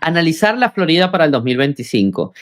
Analizar la Florida para el 2025.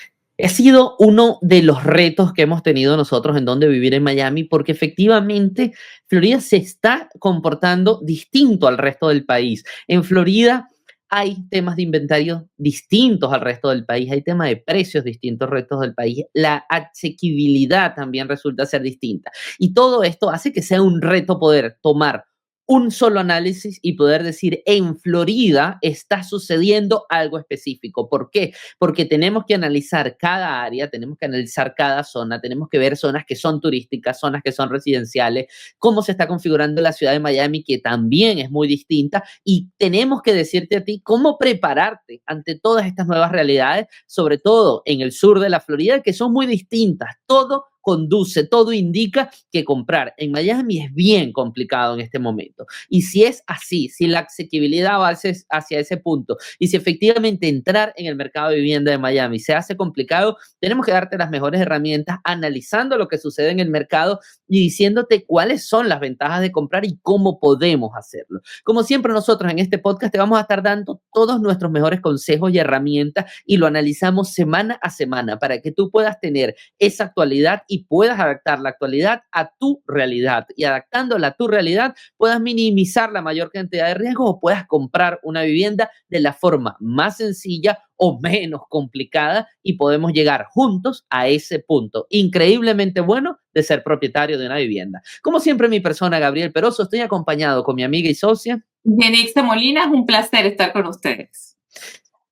Ha sido uno de los retos que hemos tenido nosotros en dónde vivir en Miami, porque efectivamente Florida se está comportando distinto al resto del país. En Florida hay temas de inventario distintos al resto del país, hay temas de precios distintos al resto del país, la asequibilidad también resulta ser distinta. Y todo esto hace que sea un reto poder tomar un solo análisis y poder decir, en Florida está sucediendo algo específico. ¿Por qué? Porque tenemos que analizar cada área, tenemos que analizar cada zona, tenemos que ver zonas que son turísticas, zonas que son residenciales, cómo se está configurando la ciudad de Miami, que también es muy distinta, y tenemos que decirte a ti cómo prepararte ante todas estas nuevas realidades, sobre todo en el sur de la Florida, que son muy distintas. Todo conduce, todo indica que comprar en Miami es bien complicado en este momento. Y si es así, si la asequibilidad va hacia ese punto y si efectivamente entrar en el mercado de vivienda de Miami se hace complicado, tenemos que darte las mejores herramientas analizando lo que sucede en el mercado y diciéndote cuáles son las ventajas de comprar y cómo podemos hacerlo. Como siempre nosotros en este podcast te vamos a estar dando todos nuestros mejores consejos y herramientas y lo analizamos semana a semana para que tú puedas tener esa actualidad y puedas adaptar la actualidad a tu realidad y adaptándola a tu realidad puedas minimizar la mayor cantidad de riesgos o puedas comprar una vivienda de la forma más sencilla o menos complicada y podemos llegar juntos a ese punto increíblemente bueno de ser propietario de una vivienda. Como siempre, mi persona, Gabriel Peroso, estoy acompañado con mi amiga y socia Yenixa Molina, es un placer estar con ustedes.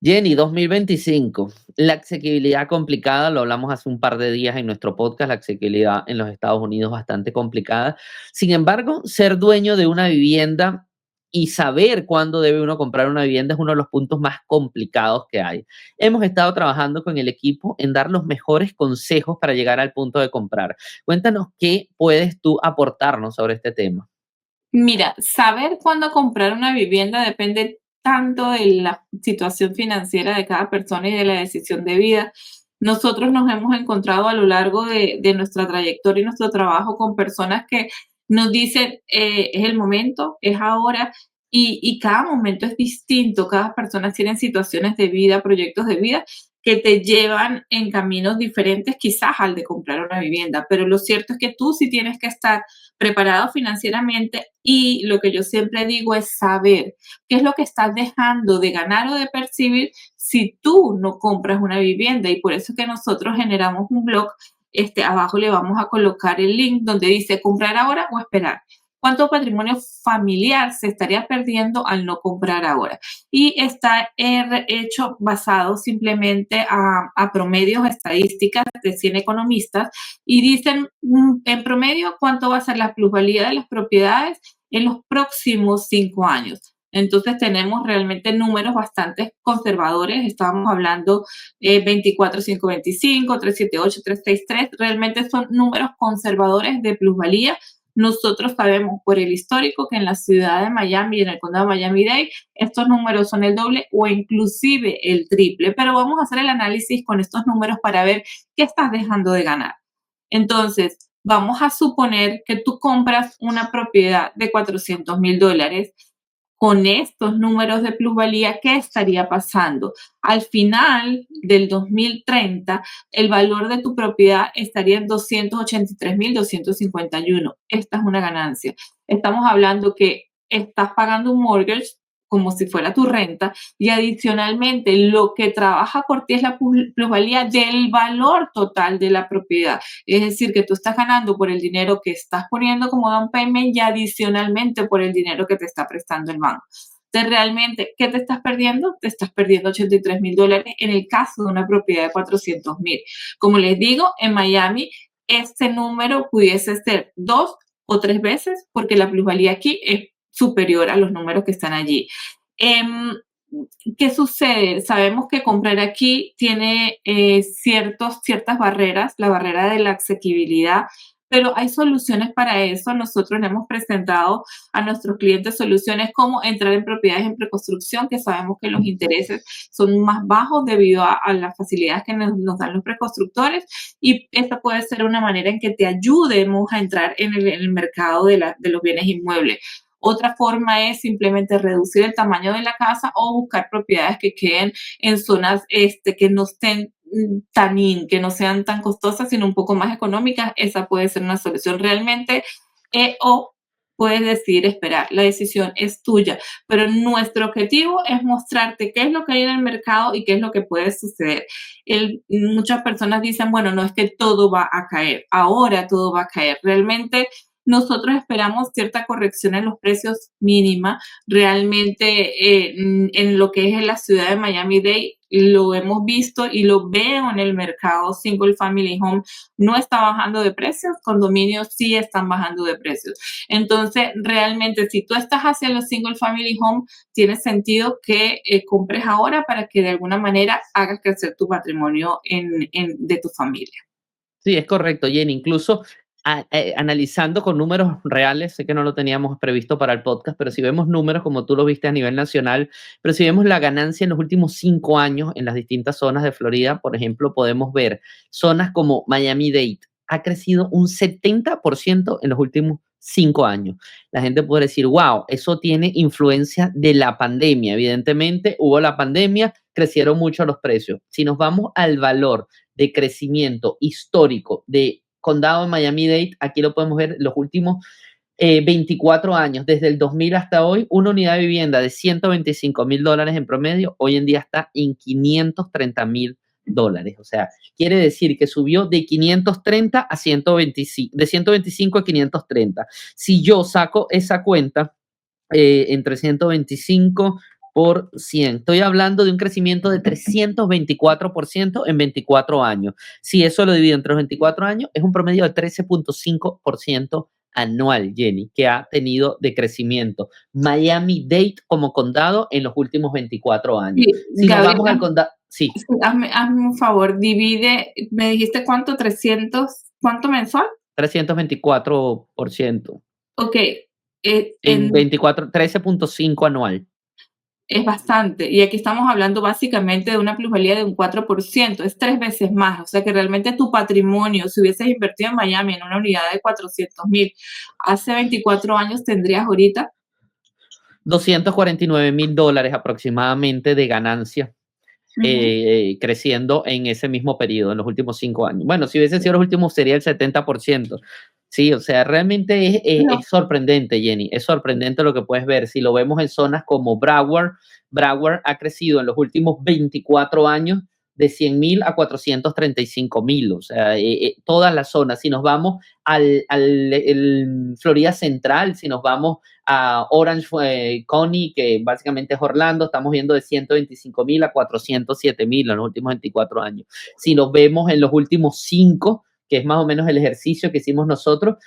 Jenny, 2025. La asequibilidad complicada, lo hablamos hace un par de días en nuestro podcast, la asequibilidad en los Estados Unidos bastante complicada. Sin embargo, ser dueño de una vivienda y saber cuándo debe uno comprar una vivienda es uno de los puntos más complicados que hay. Hemos estado trabajando con el equipo en dar los mejores consejos para llegar al punto de comprar. Cuéntanos qué puedes tú aportarnos sobre este tema. Mira, saber cuándo comprar una vivienda depende tanto de la situación financiera de cada persona y de la decisión de vida. Nosotros nos hemos encontrado a lo largo de nuestra trayectoria y nuestro trabajo con personas que nos dicen, es el momento, es ahora, y cada momento es distinto, cada persona tiene situaciones de vida, proyectos de vida que te llevan en caminos diferentes quizás al de comprar una vivienda, pero lo cierto es que tú sí tienes que estar preparado financieramente y lo que yo siempre digo es saber qué es lo que estás dejando de ganar o de percibir si tú no compras una vivienda, y por eso es que nosotros generamos un blog. Abajo le vamos a colocar el link donde dice comprar ahora o esperar. ¿Cuánto patrimonio familiar se estaría perdiendo al no comprar ahora? Y está hecho basado simplemente a promedios, estadísticas de 100 economistas, y dicen en promedio cuánto va a ser la plusvalía de las propiedades en los próximos 5 años. Entonces tenemos realmente números bastante conservadores. Estábamos hablando 24,525, 378, 363. Realmente son números conservadores de plusvalía. Nosotros sabemos por el histórico que en la ciudad de Miami y en el condado de Miami-Dade estos números son el doble o inclusive el triple, pero vamos a hacer el análisis con estos números para ver qué estás dejando de ganar. Entonces, vamos a suponer que tú compras una propiedad de $400,000. Con estos números de plusvalía, ¿qué estaría pasando? Al final del 2030, el valor de tu propiedad estaría en 283,251. Esta es una ganancia. Estamos hablando que estás pagando un mortgage como si fuera tu renta, y adicionalmente lo que trabaja por ti es la plusvalía del valor total de la propiedad. Es decir, que tú estás ganando por el dinero que estás poniendo como down payment y adicionalmente por el dinero que te está prestando el banco. Entonces, realmente, ¿qué te estás perdiendo? Te estás perdiendo $83,000 en el caso de una propiedad de 400,000. Como les digo, en Miami, este número pudiese ser 2 o 3 veces porque la plusvalía aquí es superior a los números que están allí. ¿Qué sucede? Sabemos que comprar aquí tiene ciertas barreras, la barrera de la asequibilidad, pero hay soluciones para eso. Nosotros le hemos presentado a nuestros clientes soluciones como entrar en propiedades en preconstrucción, que sabemos que los intereses son más bajos debido a las facilidades que nos dan los preconstructores, y esta puede ser una manera en que te ayudemos a entrar en el mercado de los bienes inmuebles. Otra forma es simplemente reducir el tamaño de la casa o buscar propiedades que queden en zonas que no estén que no sean tan costosas, sino un poco más económicas. Esa puede ser una solución realmente. O puedes decidir esperar. La decisión es tuya, pero nuestro objetivo es mostrarte qué es lo que hay en el mercado y qué es lo que puede suceder. Muchas personas dicen, bueno, no es que todo va a caer, ahora todo va a caer. Realmente nosotros esperamos cierta corrección en los precios mínima. Realmente en lo que es en la ciudad de Miami-Dade lo hemos visto y lo veo en el mercado. Single Family Home no está bajando de precios, condominios sí están bajando de precios. Entonces, realmente, si tú estás hacia los Single Family Home, tiene sentido que compres ahora para que de alguna manera hagas crecer tu patrimonio de tu familia. Sí, es correcto, Jenny. Incluso analizando con números reales, sé que no lo teníamos previsto para el podcast, pero si vemos números como tú lo viste a nivel nacional, pero si vemos la ganancia en los últimos 5 años en las distintas zonas de Florida, por ejemplo, podemos ver zonas como Miami-Dade, ha crecido un 70% en los últimos 5 años. La gente puede decir, wow, eso tiene influencia de la pandemia. Evidentemente, hubo la pandemia, crecieron mucho los precios. Si nos vamos al valor de crecimiento histórico de condado de Miami-Dade, aquí lo podemos ver los últimos 24 años, desde el 2000 hasta hoy, una unidad de vivienda de $125,000 en promedio, hoy en día está en $530,000. O sea, quiere decir que subió de 530 a 125, de 125 a 530. Si yo saco esa cuenta entre 125 por 100. Estoy hablando de un crecimiento de 324% en 24 años. Si eso lo divido entre los 24 años, es un promedio de 13.5% anual, Jenny, que ha tenido de crecimiento Miami-Dade como condado en los últimos 24 años. Sí, Si nos Gabriel, vamos al condado, sí, sí, hazme un favor, divide, me dijiste cuánto, 300, ¿cuánto mensual? 324%. Ok, En 24, 13.5 anual. es bastante. Y aquí estamos hablando básicamente de una plusvalía de un 4%, es 3 veces más. O sea que realmente tu patrimonio, si hubieses invertido en Miami en una unidad de 400,000, hace 24 años tendrías ahorita $249,000 aproximadamente de ganancia, ujú, creciendo en ese mismo periodo, en los últimos 5 años. Bueno, si hubiesen sido los últimos, sería el 70%. Sí, o sea, realmente no, es sorprendente, Jenny. Es sorprendente lo que puedes ver. Si lo vemos en zonas como Broward, Broward ha crecido en los últimos 24 años de 100,000 a 435,000. O sea, todas las zonas. Si nos vamos al Florida Central, si nos vamos a Orange County, que básicamente es Orlando, estamos viendo de 125,000 a 407,000 en los últimos 24 años. Si nos vemos en los últimos 5, que es más o menos el ejercicio que hicimos nosotros,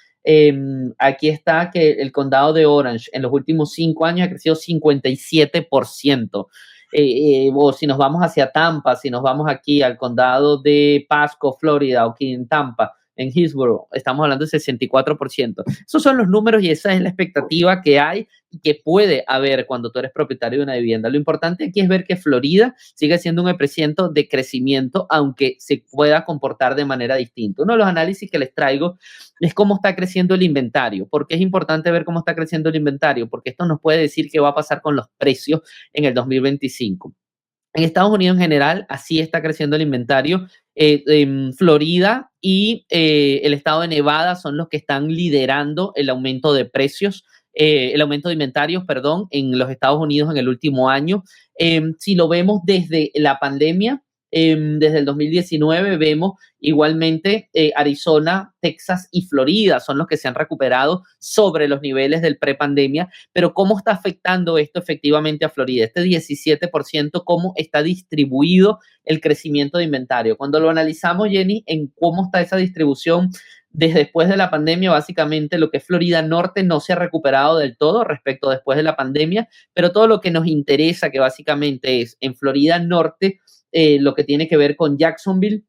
aquí está que el condado de Orange en los últimos 5 años ha crecido 57%. O si nos vamos hacia Tampa, si nos vamos aquí al condado de Pasco, Florida, o aquí en Tampa, en Hillsborough, estamos hablando de 64%. Esos son los números y esa es la expectativa que hay y que puede haber cuando tú eres propietario de una vivienda. Lo importante aquí es ver que Florida sigue siendo un epicentro de crecimiento, aunque se pueda comportar de manera distinta. Uno de los análisis que les traigo es cómo está creciendo el inventario. ¿Por qué es importante ver cómo está creciendo el inventario? Porque esto nos puede decir qué va a pasar con los precios en el 2025. En Estados Unidos en general, así está creciendo el inventario. En Florida y el estado de Nevada son los que están liderando el aumento de precios, el aumento de inventarios, perdón, en los Estados Unidos en el último año. Si lo vemos desde la pandemia, desde el 2019, vemos igualmente Arizona, Texas y Florida son los que se han recuperado sobre los niveles del prepandemia. Pero ¿cómo está afectando esto efectivamente a Florida? Este 17%, ¿cómo está distribuido el crecimiento de inventario? Cuando lo analizamos, Jenny, en cómo está esa distribución desde después de la pandemia, básicamente lo que es Florida Norte no se ha recuperado del todo respecto después de la pandemia, pero todo lo que nos interesa, que básicamente es en Florida Norte, lo que tiene que ver con Jacksonville,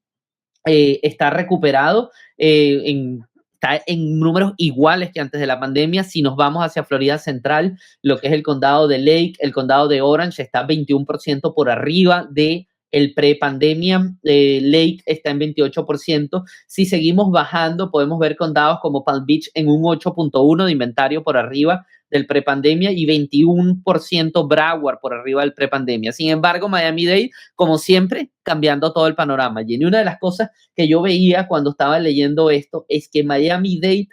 está recuperado, está en números iguales que antes de la pandemia. Si nos vamos hacia Florida Central, lo que es el condado de Lake, el condado de Orange está 21% por arriba de el pre-pandemia. Lake está en 28%. Si seguimos bajando, podemos ver condados como Palm Beach en un 8.1 de inventario por arriba del prepandemia y 21% Broward por arriba del prepandemia. Sin embargo, Miami-Dade, como siempre, cambiando todo el panorama. Y una de las cosas que yo veía cuando estaba leyendo esto es que Miami-Dade,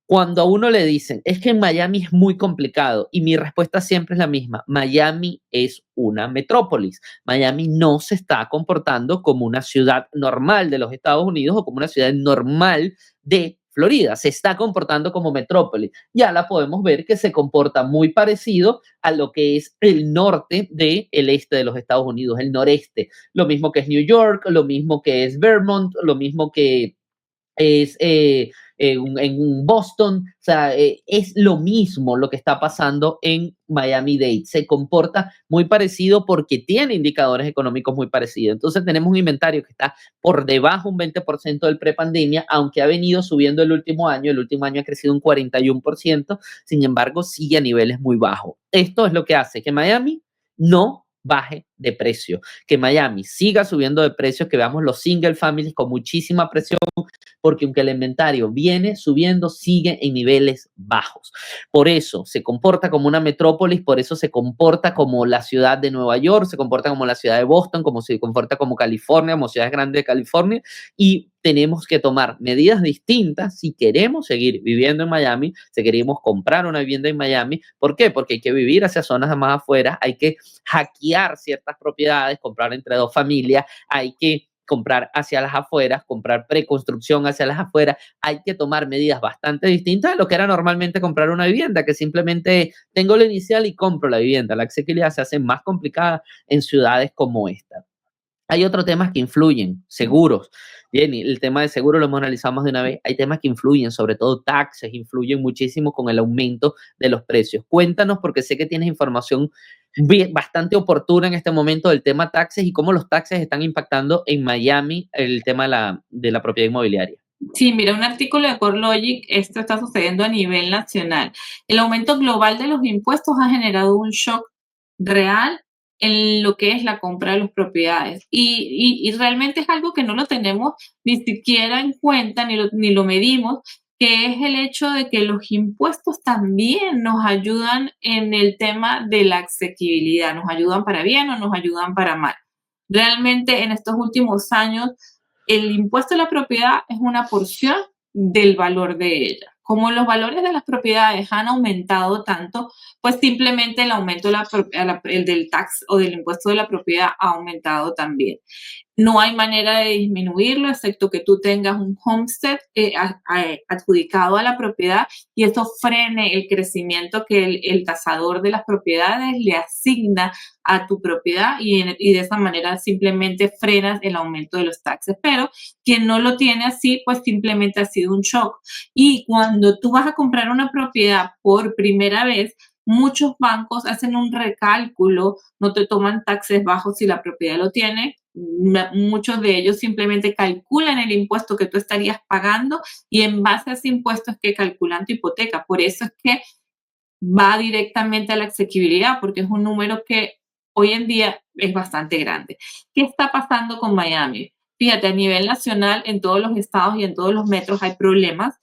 cuando a uno le dicen, es que en Miami es muy complicado, y mi respuesta siempre es la misma: Miami es una metrópolis. Miami no se está comportando como una ciudad normal de los Estados Unidos o como una ciudad normal de Florida. Se está comportando como metrópolis. Ya la podemos ver que se comporta muy parecido a lo que es el norte del este de los Estados Unidos, el noreste. Lo mismo que es New York, lo mismo que es Vermont, lo mismo que es en Boston. O sea, es lo mismo lo que está pasando en Miami-Dade. Se comporta muy parecido porque tiene indicadores económicos muy parecidos. Entonces tenemos un inventario que está por debajo un 20% del prepandemia, aunque ha venido subiendo el último año. El último año ha crecido un 41%, sin embargo sigue a niveles muy bajos. Esto es lo que hace que Miami no baje de precio, que Miami siga subiendo de precios, que veamos los single families con muchísima presión, porque aunque el inventario viene subiendo, sigue en niveles bajos. Por eso se comporta como una metrópolis, por eso se comporta como la ciudad de Nueva York, se comporta como la ciudad de Boston, como se comporta como California, como ciudades grandes de California, y tenemos que tomar medidas distintas si queremos seguir viviendo en Miami, si queremos comprar una vivienda en Miami. ¿Por qué? Porque hay que vivir hacia zonas más afuera, hay que hackear ciertas propiedades, comprar entre dos familias, hay que comprar hacia las afueras, comprar preconstrucción hacia las afueras. Hay que tomar medidas bastante distintas a lo que era normalmente comprar una vivienda, que simplemente tengo la inicial y compro la vivienda. La accesibilidad se hace más complicada en ciudades como esta. Hay otros temas que influyen, seguros. Jenny, el tema de seguro lo hemos analizado más de una vez. Hay temas que influyen, sobre todo taxes, influyen muchísimo con el aumento de los precios. Cuéntanos, porque sé que tienes información bastante oportuna en este momento del tema taxes y cómo los taxes están impactando en Miami el tema de la propiedad inmobiliaria. Sí, mira, un artículo de CoreLogic, esto está sucediendo a nivel nacional. El aumento global de los impuestos ha generado un shock real en lo que es la compra de las propiedades. Y realmente es algo que no lo tenemos ni siquiera en cuenta, ni lo medimos, que es el hecho de que los impuestos también nos ayudan en el tema de la asequibilidad, nos ayudan para bien o nos ayudan para mal. Realmente en estos últimos años el impuesto a la propiedad es una porción del valor de ella. Como los valores de las propiedades han aumentado tanto, pues simplemente el aumento el del tax o del impuesto de la propiedad ha aumentado también. No hay manera de disminuirlo, excepto que tú tengas un homestead adjudicado a la propiedad y esto frene el crecimiento que el tasador de las propiedades le asigna a tu propiedad y de esa manera simplemente frenas el aumento de los taxes. Pero quien no lo tiene así, pues simplemente ha sido un shock. Y cuando tú vas a comprar una propiedad por primera vez, muchos bancos hacen un recálculo, no te toman taxes bajos si la propiedad lo tiene. Muchos de ellos simplemente calculan el impuesto que tú estarías pagando y en base a ese impuesto es que calculan tu hipoteca. Por eso es que va directamente a la asequibilidad, porque es un número que hoy en día es bastante grande. ¿Qué está pasando con Miami? Fíjate, a nivel nacional, en todos los estados y en todos los metros hay problemas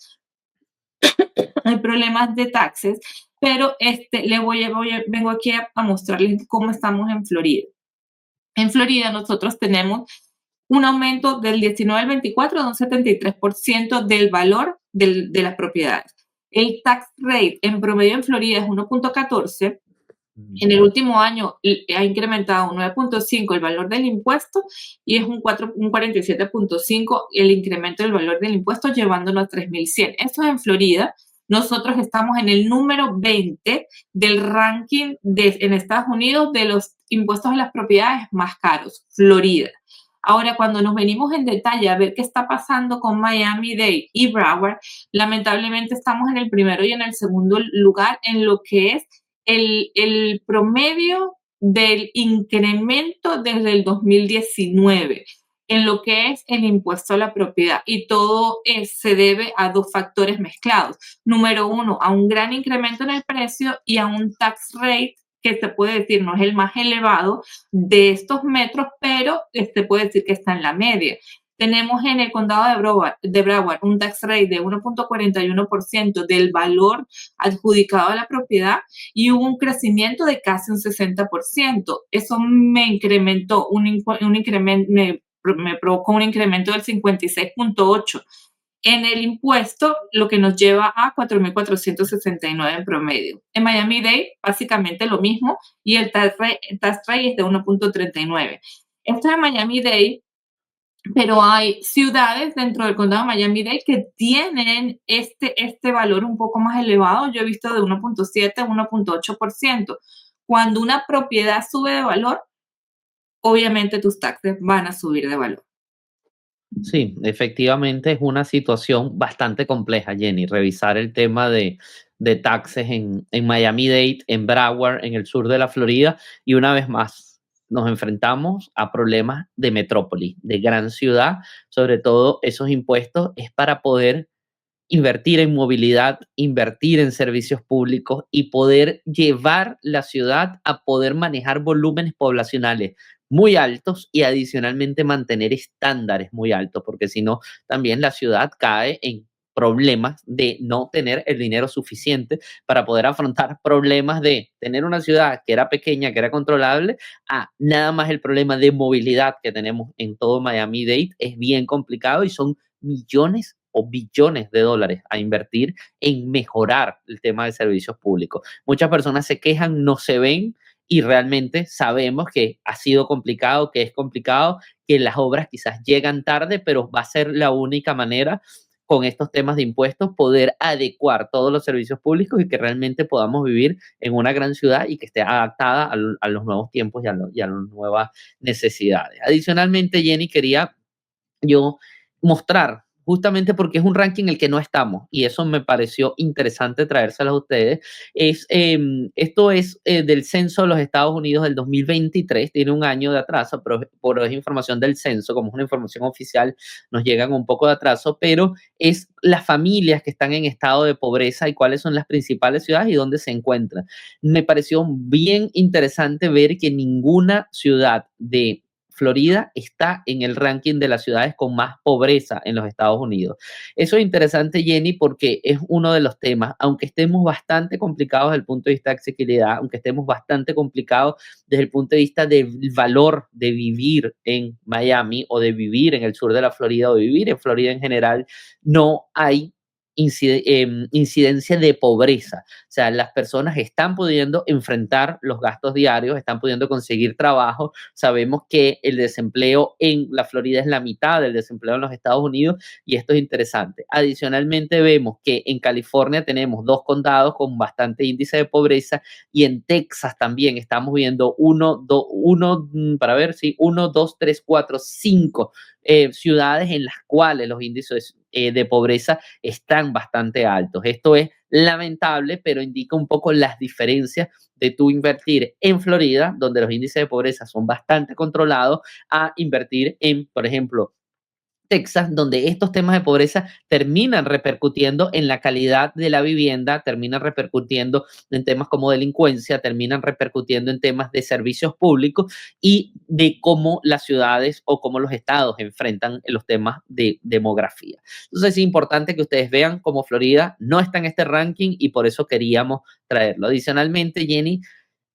de taxes, pero vengo aquí a mostrarles cómo estamos en Florida. En Florida nosotros tenemos un aumento del 19 al 24 de un 73% del valor de las propiedades. El tax rate en promedio en Florida es 1.14. En el último año ha incrementado un 9.5 el valor del impuesto y es un 47.5 el incremento del valor del impuesto, llevándonos a 3.100. Esto es en Florida. Nosotros estamos en el número 20 del ranking en Estados Unidos de los impuestos a las propiedades más caros, Florida. Ahora, cuando nos venimos en detalle a ver qué está pasando con Miami-Dade y Broward, lamentablemente estamos en el primero y en el segundo lugar en lo que es el promedio del incremento desde el 2019 en lo que es el impuesto a la propiedad. Y todo se debe a dos factores mezclados. Número uno, a un gran incremento en el precio y a un tax rate que se puede decir no es el más elevado de estos metros, pero se puede decir que está en la media. Tenemos en el condado de Broward un tax rate de 1.41% del valor adjudicado a la propiedad y hubo un crecimiento de casi un 60%. Eso me incrementó, me provocó un incremento del 56.8% en el impuesto, lo que nos lleva a 4.469 en promedio. En Miami-Dade, básicamente lo mismo, y el tax rate es de 1.39. Esto es Miami-Dade, pero hay ciudades dentro del condado de Miami-Dade que tienen este valor un poco más elevado. Yo he visto de 1.7 a 1.8%. Cuando una propiedad sube de valor, obviamente tus taxes van a subir de valor. Sí, efectivamente es una situación bastante compleja, Jenny, revisar el tema de taxes en Miami-Dade, en Broward, en el sur de la Florida, y una vez más nos enfrentamos a problemas de metrópoli, de gran ciudad, sobre todo esos impuestos es para poder invertir en movilidad, invertir en servicios públicos y poder llevar la ciudad a poder manejar volúmenes poblacionales muy altos y adicionalmente mantener estándares muy altos, porque si no, también la ciudad cae en problemas de no tener el dinero suficiente para poder afrontar problemas de tener una ciudad que era pequeña, que era controlable, a nada más el problema de movilidad que tenemos en todo Miami-Dade es bien complicado y son millones o billones de dólares a invertir en mejorar el tema de servicios públicos. Muchas personas se quejan, no se ven y realmente sabemos que ha sido complicado, que es complicado, que las obras quizás llegan tarde, pero va a ser la única manera con estos temas de impuestos poder adecuar todos los servicios públicos y que realmente podamos vivir en una gran ciudad y que esté adaptada a los nuevos tiempos y a las nuevas necesidades. Adicionalmente, Jenny, quería yo mostrar, justamente porque es un ranking en el que no estamos, y eso me pareció interesante traérselo a ustedes, esto es del censo de los Estados Unidos del 2023, tiene un año de atraso, pero por es información del censo, como es una información oficial, nos llegan un poco de atraso, pero es las familias que están en estado de pobreza y cuáles son las principales ciudades y dónde se encuentran. Me pareció bien interesante ver que ninguna ciudad de Florida está en el ranking de las ciudades con más pobreza en los Estados Unidos. Eso es interesante, Jenny, porque es uno de los temas, aunque estemos bastante complicados desde el punto de vista de accesibilidad, aunque estemos bastante complicados desde el punto de vista del valor de vivir en Miami o de vivir en el sur de la Florida o de vivir en Florida en general, no hay incidencia de pobreza. O sea, las personas están pudiendo enfrentar los gastos diarios, están pudiendo conseguir trabajo. Sabemos que el desempleo en la Florida es la mitad del desempleo en los Estados Unidos y esto es interesante. Adicionalmente, vemos que en California tenemos 2 condados con bastante índice de pobreza y en Texas también estamos viendo para ver si 1, 2, 3, 4, 5 ciudades en las cuales los índices de pobreza están bastante altos. Esto es lamentable, pero indica un poco las diferencias de tú invertir en Florida, donde los índices de pobreza son bastante controlados, a invertir en, por ejemplo, Texas, donde estos temas de pobreza terminan repercutiendo en la calidad de la vivienda, terminan repercutiendo en temas como delincuencia, terminan repercutiendo en temas de servicios públicos y de cómo las ciudades o cómo los estados enfrentan los temas de demografía. Entonces es importante que ustedes vean cómo Florida no está en este ranking y por eso queríamos traerlo. Adicionalmente, Jenny,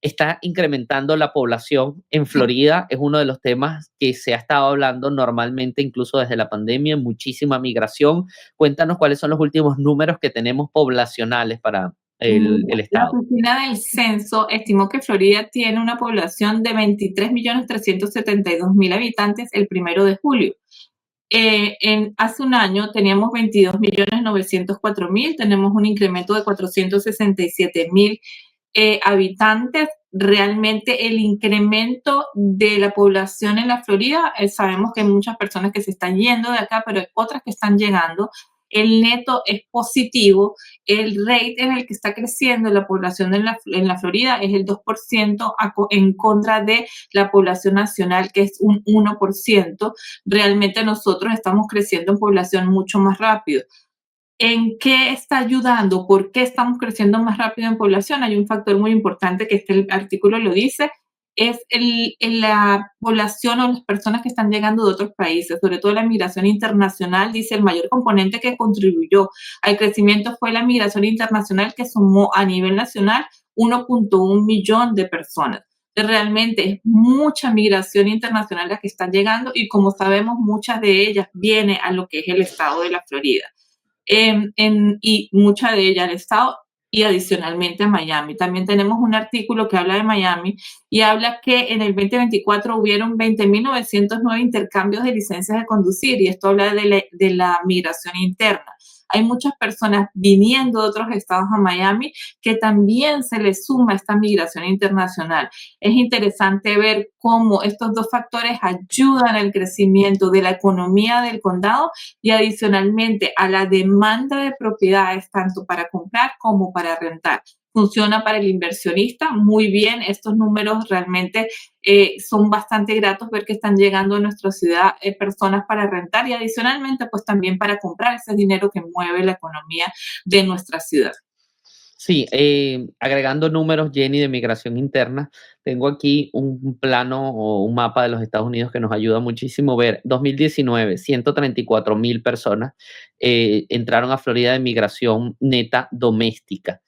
está incrementando la población en Florida. Es uno de los temas que se ha estado hablando normalmente, incluso desde la pandemia, muchísima migración. Cuéntanos cuáles son los últimos números que tenemos poblacionales para el La estado. oficina del censo estimó que Florida tiene una población de 23.372.000 habitantes el 1 de julio. Hace un año teníamos 22.904.000, tenemos un incremento de 467.000 habitantes. Realmente el incremento de la población en la Florida, sabemos que hay muchas personas que se están yendo de acá, pero hay otras que están llegando. El neto es positivo. El rate en el que está creciendo la población en la Florida es el 2% en contra de la población nacional, que es un 1%. Realmente nosotros estamos creciendo en población mucho más rápido. ¿En qué está ayudando? ¿Por qué estamos creciendo más rápido en población? Hay un factor muy importante que este artículo lo dice, es la población o las personas que están llegando de otros países, sobre todo la migración internacional. Dice el mayor componente que contribuyó al crecimiento fue la migración internacional, que sumó a nivel nacional 1.1 millón de personas. Realmente es mucha migración internacional la que está llegando y, como sabemos, muchas de ellas viene a lo que es el estado de la Florida. Y mucha de ellas al estado y adicionalmente a Miami. También tenemos un artículo que habla de Miami y habla que en el 2024 hubieron 20.909 intercambios de licencias de conducir, y esto habla de la migración interna. Hay muchas personas viniendo de otros estados a Miami que también se les suma esta migración internacional. Es interesante ver cómo estos dos factores ayudan al crecimiento de la economía del condado y adicionalmente a la demanda de propiedades, tanto para comprar como para rentar. Funciona para el inversionista muy bien. Estos números realmente son bastante gratos, ver que están llegando a nuestra ciudad personas para rentar y adicionalmente pues también para comprar, ese dinero que mueve la economía de nuestra ciudad. Sí, agregando números, Jenny, de migración interna, tengo aquí un plano o un mapa de los Estados Unidos que nos ayuda muchísimo a ver. 2019, 134,000 personas entraron a Florida de migración neta doméstica.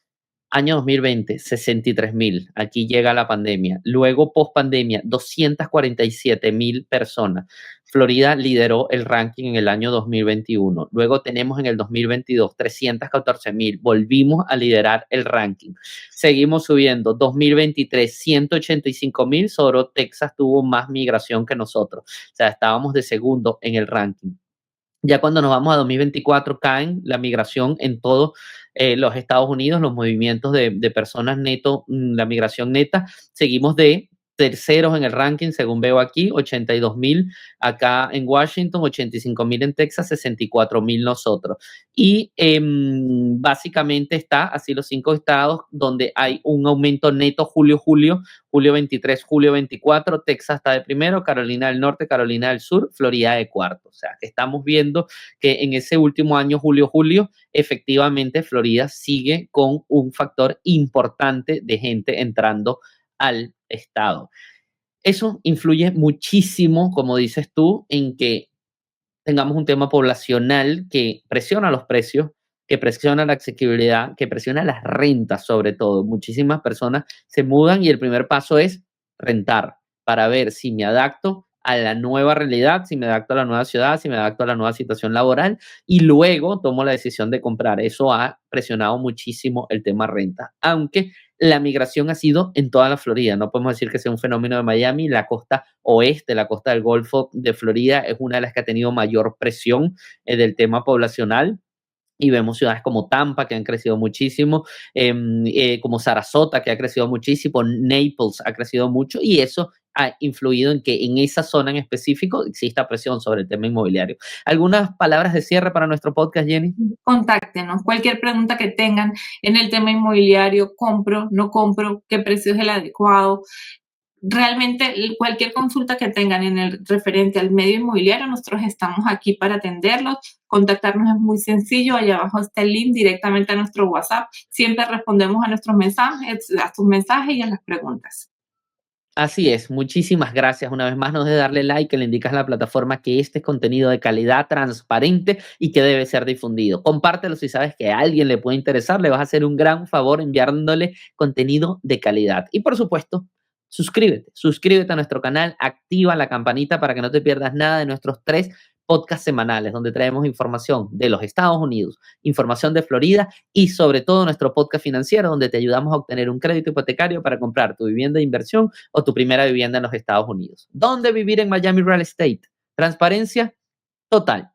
Año 2020, 63,000. Aquí llega la pandemia. Luego, post pandemia, 247,000 personas. Florida lideró el ranking en el año 2021. Luego tenemos en el 2022 314,000. Volvimos a liderar el ranking. Seguimos subiendo. 2023, 185,000. Solo Texas tuvo más migración que nosotros. O sea, estábamos de segundo en el ranking. Ya cuando nos vamos a 2024 caen la migración en todos los Estados Unidos, los movimientos de personas neto, la migración neta. Seguimos de terceros en el ranking, según veo aquí, 82,000 acá en Washington, 85,000 en Texas, 64,000 nosotros. Y básicamente está así los 5 estados donde hay un aumento neto julio 23, julio 24, Texas está de primero, Carolina del Norte, Carolina del Sur, Florida de cuarto. O sea, que estamos viendo que en ese último año, julio, efectivamente Florida sigue con un factor importante de gente entrando al estado. Eso influye muchísimo, como dices tú, en que tengamos un tema poblacional que presiona los precios, que presiona la asequibilidad, que presiona las rentas sobre todo. Muchísimas personas se mudan y el primer paso es rentar para ver si me adapto a la nueva realidad, si me adapto a la nueva ciudad, si me adapto a la nueva situación laboral y luego tomo la decisión de comprar. Eso ha presionado muchísimo el tema renta, aunque la migración ha sido en toda la Florida. No podemos decir que sea un fenómeno de Miami. La costa oeste, la costa del Golfo de Florida es una de las que ha tenido mayor presión del tema poblacional. Y vemos ciudades como Tampa, que han crecido muchísimo, como Sarasota, que ha crecido muchísimo, Naples ha crecido mucho, y eso ha influido en que en esa zona en específico exista presión sobre el tema inmobiliario. ¿Algunas palabras de cierre para nuestro podcast, Jenny? Contáctenos. Cualquier pregunta que tengan en el tema inmobiliario, compro, no compro, qué precio es el adecuado. Realmente cualquier consulta que tengan en el referente al medio inmobiliario, nosotros estamos aquí para atenderlos. Contactarnos es muy sencillo. Allá abajo está el link directamente a nuestro WhatsApp. Siempre respondemos a nuestros mensajes, a sus mensajes y a las preguntas. Así es, muchísimas gracias. Una vez más, no dejes de darle like, que le indicas a la plataforma que este es contenido de calidad, transparente y que debe ser difundido. Compártelo si sabes que a alguien le puede interesar, le vas a hacer un gran favor enviándole contenido de calidad. Y por supuesto, suscríbete a nuestro canal, activa la campanita para que no te pierdas nada de nuestros 3 podcasts semanales, donde traemos información de los Estados Unidos, información de Florida y sobre todo nuestro podcast financiero, donde te ayudamos a obtener un crédito hipotecario para comprar tu vivienda de inversión o tu primera vivienda en los Estados Unidos. ¿Dónde vivir en Miami Real Estate? Transparencia total.